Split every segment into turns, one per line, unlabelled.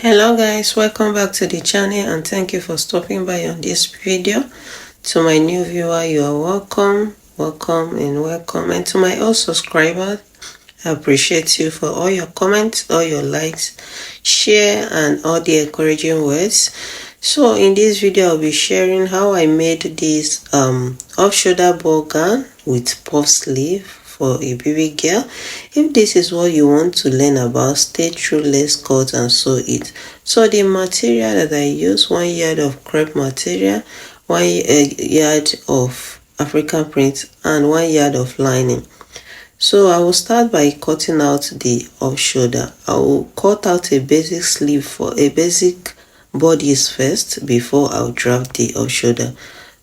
Hello guys, welcome back to the channel and thank you for stopping by on this video. To my new viewer, you are welcome and to my old subscribers, I appreciate you for all your comments, all your likes, share and all the encouraging words. So in this video I'll be sharing how I made this off-shoulder ball gown with puff sleeve for a baby girl. If this is what you want to learn about, stay through, let's cut and sew it. So the material that I use, 1 yard of crepe material, 1 yard of African print and 1 yard of lining. So I will start by cutting out the off shoulder. I will cut out a basic sleeve for a basic bodice first before I'll draft the off shoulder.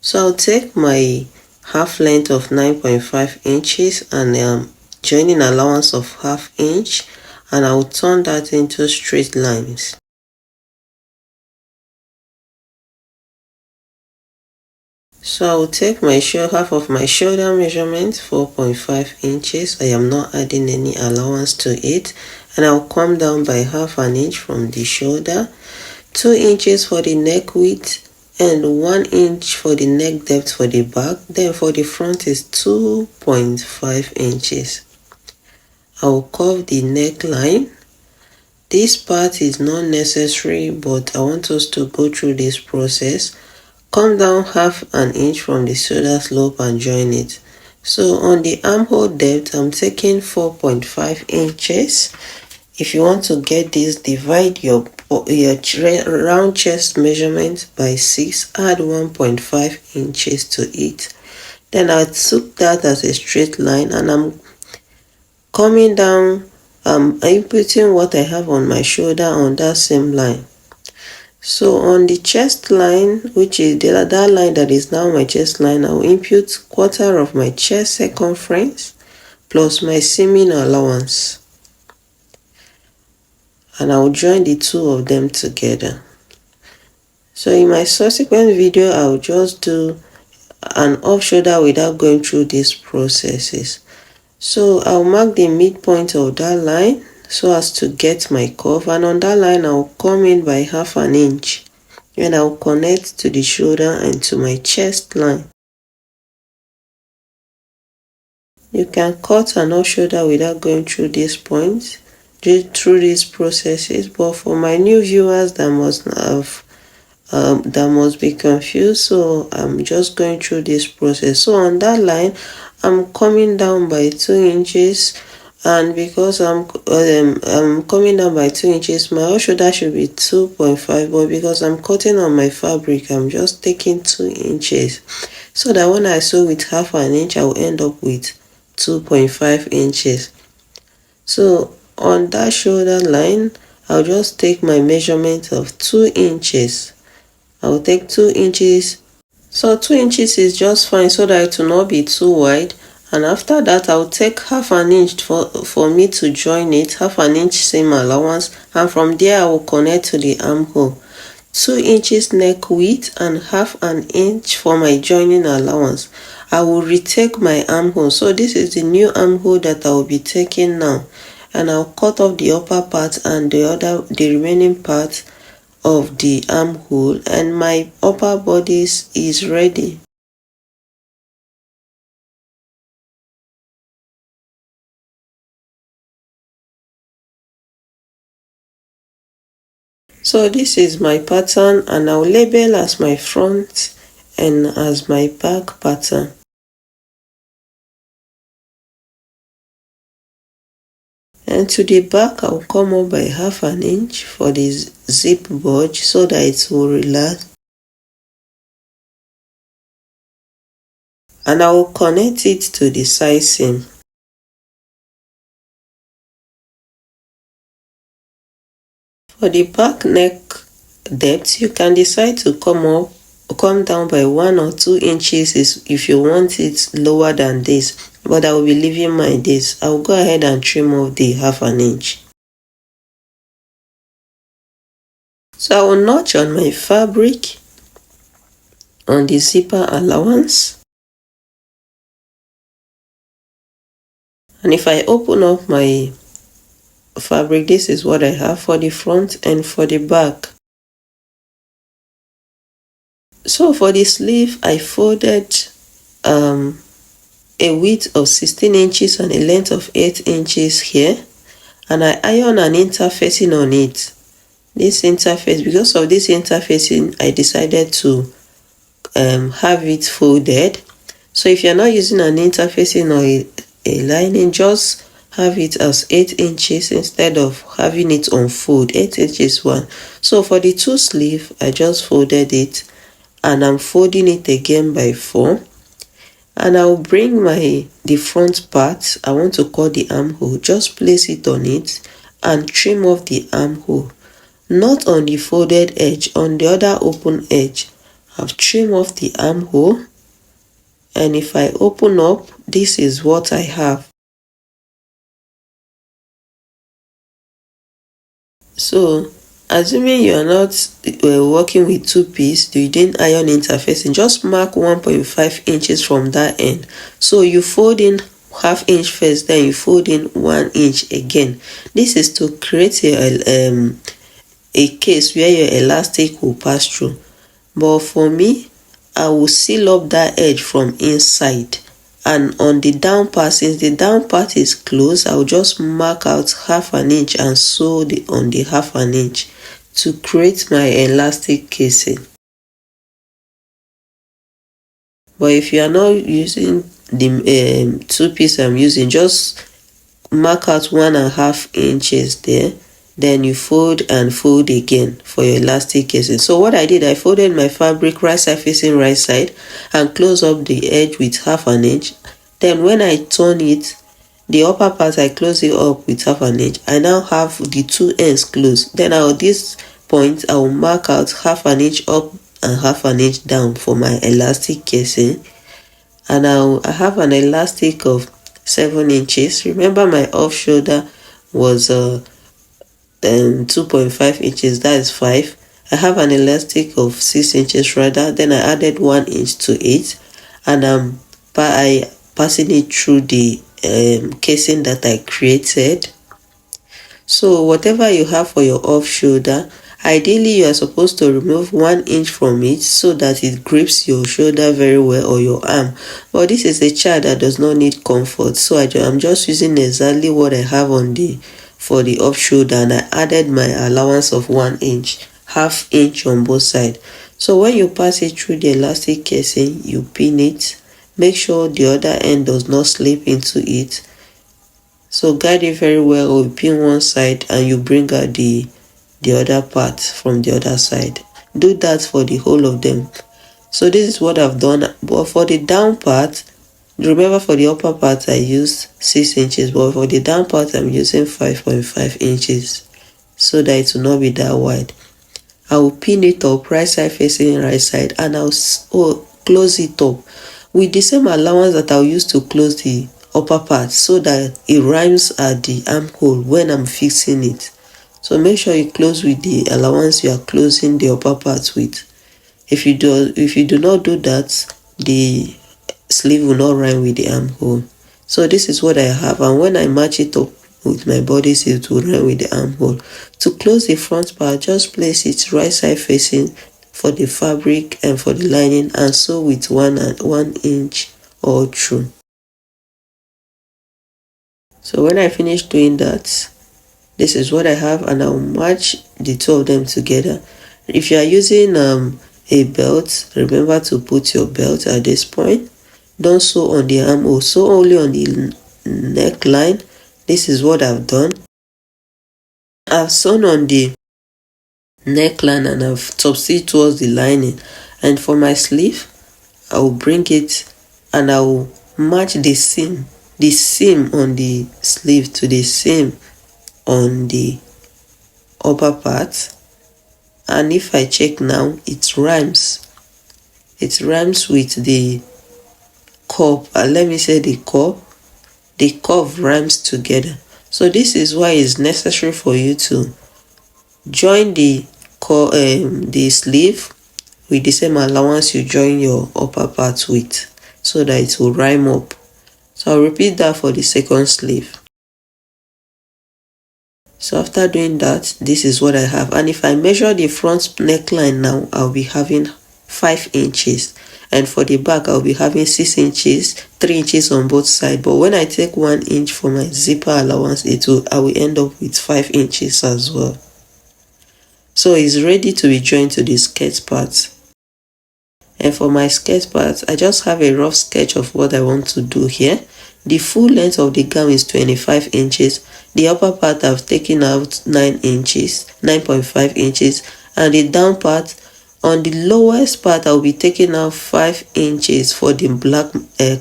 So I'll take my half length of 9.5 inches and joining allowance of ½ inch, and I'll turn that into straight lines. So I will take my half of my shoulder measurement, 4.5 inches. I am not adding any allowance to it, and I'll come down by ½ inch from the shoulder, 2 inches for the neck width and 1 inch for the neck depth for the back. Then for the front is 2.5 inches. I will curve the neckline. This part is not necessary, but I want us to go through this process. Come down ½ inch from the shoulder slope and join it. So on the armhole depth, I'm taking 4.5 inches. If you want to get this, divide your round chest measurement by 6, add 1.5 inches to it. Then I took that as a straight line and I'm coming down, I'm inputting what I have on my shoulder on that same line. So on the chest line, which is that line that is now my chest line, I will input 1/4 of my chest circumference plus my seaming allowance. And I will join the two of them together. So in my subsequent video, I will just do an off shoulder without going through these processes. So I'll mark the midpoint of that line so as to get my curve, and on that line I'll come in by ½ inch and I'll connect to the shoulder and to my chest line. You can cut an off shoulder without going through these points, through these processes, but for my new viewers that must be confused, so I'm just going through this process. So on that line I'm coming down by 2 inches, and because I'm coming down by 2 inches, my off shoulder should be 2.5, but because I'm cutting on my fabric, I'm just taking 2 inches, so that when I sew with ½ inch, I will end up with 2.5 inches. So on that shoulder line, I'll just take my measurement of 2 inches. I'll take 2 inches. So 2 inches is just fine so that it will not be too wide. And after that, I'll take ½ inch for me to join it, ½ inch seam allowance, and from there I will connect to the armhole. 2 inches neck width and ½ inch for my joining allowance. I will retake my armhole. So this is the new armhole that I will be taking now, and I'll cut off the upper part and the remaining part of the armhole, and my upper bodice is ready. So this is my pattern, and I'll label as my front and as my back pattern. And to the back, I'll come up by ½ inch for the zip budge so that it will relax. And I will connect it to the side seam. For the back neck depth, you can decide to come down by 1 or 2 inches if you want it lower than this, but I will be leaving my this. I will go ahead and trim off the ½ inch. So I will notch on my fabric on the zipper allowance, and if I open up my fabric. This is what I have for the front and for the back. So for the sleeve, I folded a width of 16 inches and a length of 8 inches here, and I iron an interfacing on it. This interface, because of this interfacing, I decided to have it folded. So if you're not using an interfacing or a lining, just have it as 8 inches instead of having it on fold. 8 inches one. So for the two sleeve, I just folded it, and I'm folding it again by 4. And I'll bring the front part, I want to cut the armhole, just place it on it and trim off the armhole. Not on the folded edge, on the other open edge. I've trimmed off the armhole, and if I open up, this is what I have. So assuming you are not working with 2-piece, you didn't iron interfacing, just mark 1.5 inches from that end. So you fold in ½ inch first, then you fold in 1 inch again. This is to create a case where your elastic will pass through. But for me, I will seal up that edge from inside, and on the down part, since the down part is closed, I will just mark out ½ inch and sew on the ½ inch to create my elastic casing. But if you are not using the 2-piece I'm using, just mark out 1.5 inches there, then you fold and fold again for your elastic casing. So what I did, I folded my fabric right side facing right side and close up the edge with ½ inch. Then when I turn it, the upper part, I close it up with ½ inch. I now have the two ends closed. Then at this point, I will mark out ½ inch up and ½ inch down for my elastic casing. And I have an elastic of 7 inches. Remember, my off shoulder was 2.5 inches, that is 5. I have an elastic of 6 inches rather. Then I added 1 inch to it, and I passing it through the casing that I created. So whatever you have for your off shoulder, ideally you are supposed to remove 1 inch from it so that it grips your shoulder very well, or your arm. But this is a child that does not need comfort, so I'm just using exactly what I have for the off shoulder, and I added my allowance of 1 inch, ½ inch on both sides. So when you pass it through the elastic casing, you pin it. Make sure the other end does not slip into it. So guide it very well, or you pin one side and you bring out the other part from the other side. Do that for the whole of them. So this is what I've done. But for the down part, remember, for the upper part I used 6 inches, but for the down part I'm using 5.5 inches so that it will not be that wide. I will pin it up right side facing right side, and I'll close it up with the same allowance that I'll use to close the upper part, so that it rhymes at the armhole when I'm fixing it. So make sure you close with the allowance you are closing the upper part with. If you do not do that, the sleeve will not rhyme with the armhole. So this is what I have, and when I match it up with my bodice, it will rhyme with the armhole. To close the front part, just place it right side facing for the fabric and for the lining, and sew with 1 inch all through. So when I finish doing that, this is what I have, and I'll match the two of them together. If you are using a belt, remember to put your belt at this point. Don't sew on the armhole, sew only on the neckline. This is what I've done. I've sewn on the neckline and I've top stitched towards the lining. And for my sleeve, I will bring it and I will match the seam on the sleeve to the seam on the upper part. And if I check now, it rhymes with the curve. Let me say the curve rhymes together. So this is why it's necessary for you to join the sleeve with the same allowance you join your upper part with, so that it will rhyme up. So I'll repeat that for the second sleeve. So after doing that, this is what I have. And if I measure the front neckline now, I'll be having 5 inches. And for the back, I'll be having 6 inches, 3 inches on both sides. But when I take 1 inch for my zipper allowance, I will end up with 5 inches as well. So it's ready to be joined to the skirt part. And for my skirt part, I just have a rough sketch of what I want to do here. The full length of the gown is 25 inches. The upper part I've taken out 9 inches, 9.5 inches. And the down part, on the lowest part, I'll be taking out 5 inches for the black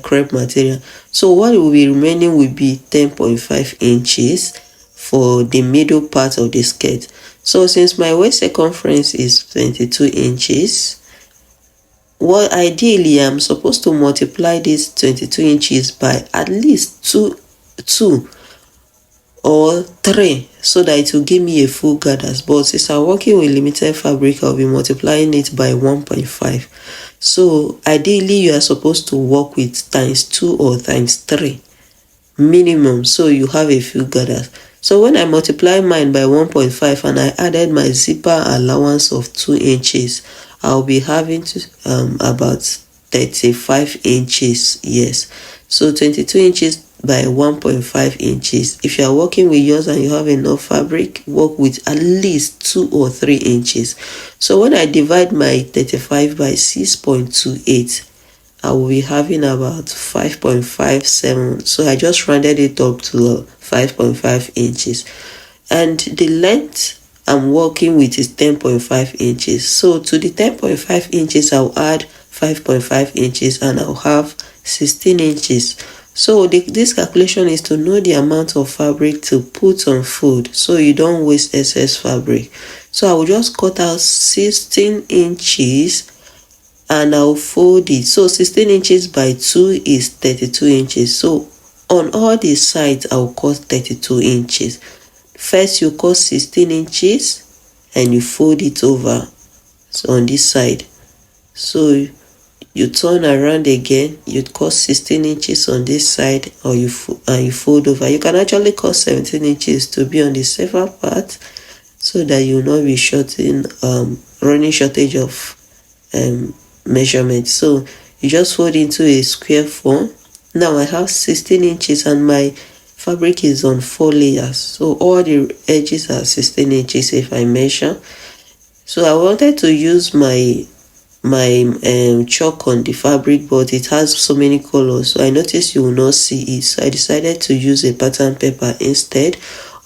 crepe material. So what will be remaining will be 10.5 inches for the middle part of the skirt. So since my waist circumference is 22 inches, well, ideally, I'm supposed to multiply this 22 inches by at least 2 or 3 so that it will give me a full gathers. But since I'm working with limited fabric, I'll be multiplying it by 1.5. So ideally, you are supposed to work with times 2 or times 3 minimum, so you have a few gathers. So when I multiply mine by 1.5 and I added my zipper allowance of 2 inches, I'll be having about 35 inches. Yes, so 22 inches by 1.5 inches. If you are working with yours and you have enough fabric, work with at least 2 or 3 inches. So when I divide my 35 by 6.28, I will be having about 5.57. So I just rounded it up to 5.5 inches. And the length I'm working with is 10.5 inches. So to the 10.5 inches, I'll add 5.5 inches and I'll have 16 inches. So this calculation is to know the amount of fabric to put on fold so you don't waste excess fabric. So I will just cut out 16 inches and I'll fold it. So 16 inches by 2 is 32 inches. So on all the sides, I'll cut 32 inches. First, you cut 16 inches and you fold it over, so on this side. So you turn around again, you cut 16 inches on this side, or you fold over. You can actually cut 17 inches to be on the safer part so that you will not be running shortage of measurement. So you just fold into a square form. Now I have 16 inches and my fabric is on 4 layers, so all the edges are 16 inches if I measure. So I wanted to use my chalk on the fabric, but it has so many colors, so I noticed you will not see it, so I decided to use a pattern paper instead.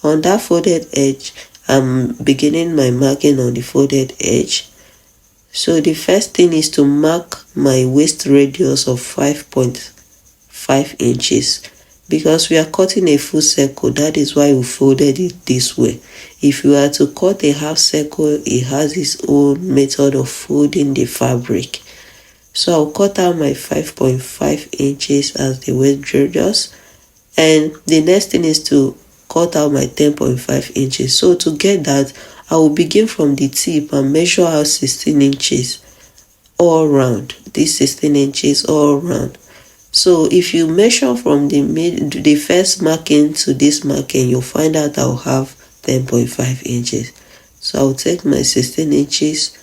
On that folded edge, I'm beginning my marking on the folded edge. So the first thing is to mark my waist radius of 5.5 inches because we are cutting a full circle. That is why we folded it this way. If you are to cut a half circle, it has its own method of folding the fabric. So I'll cut out my 5.5 inches as the waist radius, and the next thing is to cut out my 10.5 inches. So to get that, I will begin from the tip and measure out 16 inches all round. This 16 inches all round. So if you measure from the first marking to this marking, you'll find out I'll have 10.5 inches. So I'll take my 16 inches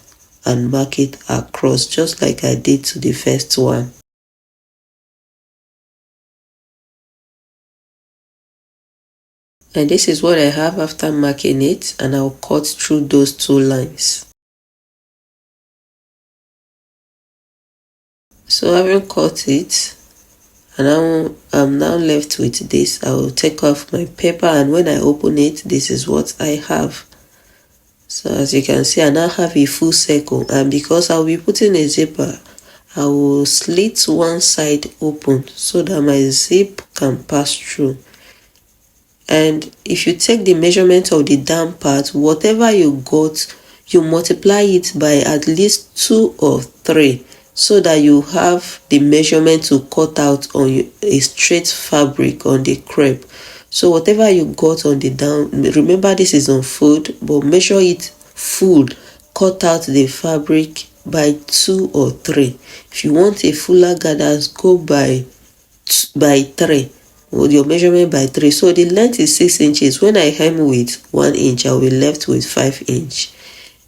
and mark it across just like I did to the first one. And this is what I have after marking it, and I'll cut through those 2 lines. So having cut it, and I'm now left with this, I will take off my paper, and when I open it, this is what I have. So as you can see, I now have a full circle, and because I'll be putting a zipper, I will slit one side open so that my zip can pass through. And if you take the measurement of the down part, whatever you got, you multiply it by at least 2 or 3 so that you have the measurement to cut out on a straight fabric on the crepe. So whatever you got on the down, remember this is on fold, but measure it full. Cut out the fabric by 2 or 3. If you want a fuller gathers, go by 3. with your measurement by 3. So the length is 6 inches. When I hem with 1 inch, I'll be left with 5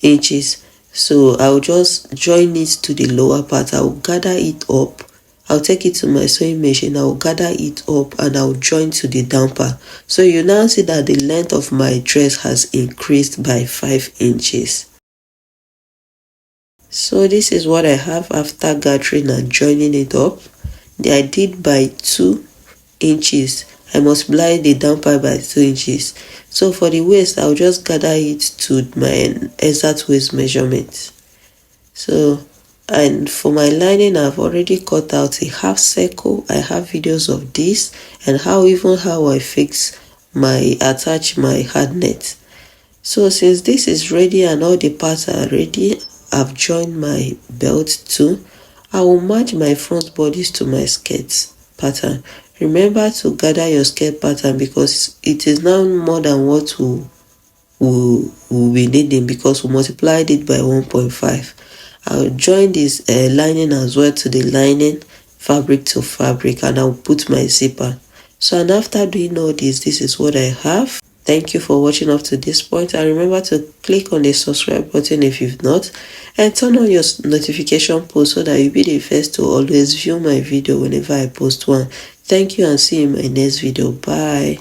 inches. So I'll just join it to the lower part. I'll gather it up. I'll take it to my sewing machine. I'll gather it up and I'll join to the down part. So you now see that the length of my dress has increased by 5 inches. So this is what I have after gathering and joining it up. I did by 2 inches. I multiply the down part by 2 inches. So for the waist, I'll just gather it to my exact waist measurement. So, and for my lining, I've already cut out a half circle. I have videos of this and how I attach my hard net. So since this is ready and all the parts are ready, I've joined my belt too. I will match my front bodice to my skirt pattern. Remember to gather your skirt pattern because it is now more than what we'll be needing because we multiplied it by 1.5. I'll join this lining as well to the lining, fabric to fabric, and I'll put my zipper. So, and after doing all this is what I have. Thank you for watching up to this point, and remember to click on the subscribe button if you've not, and turn on your notification post so that you'll be the first to always view my video whenever I post one. Thank you and see you in my next video. Bye.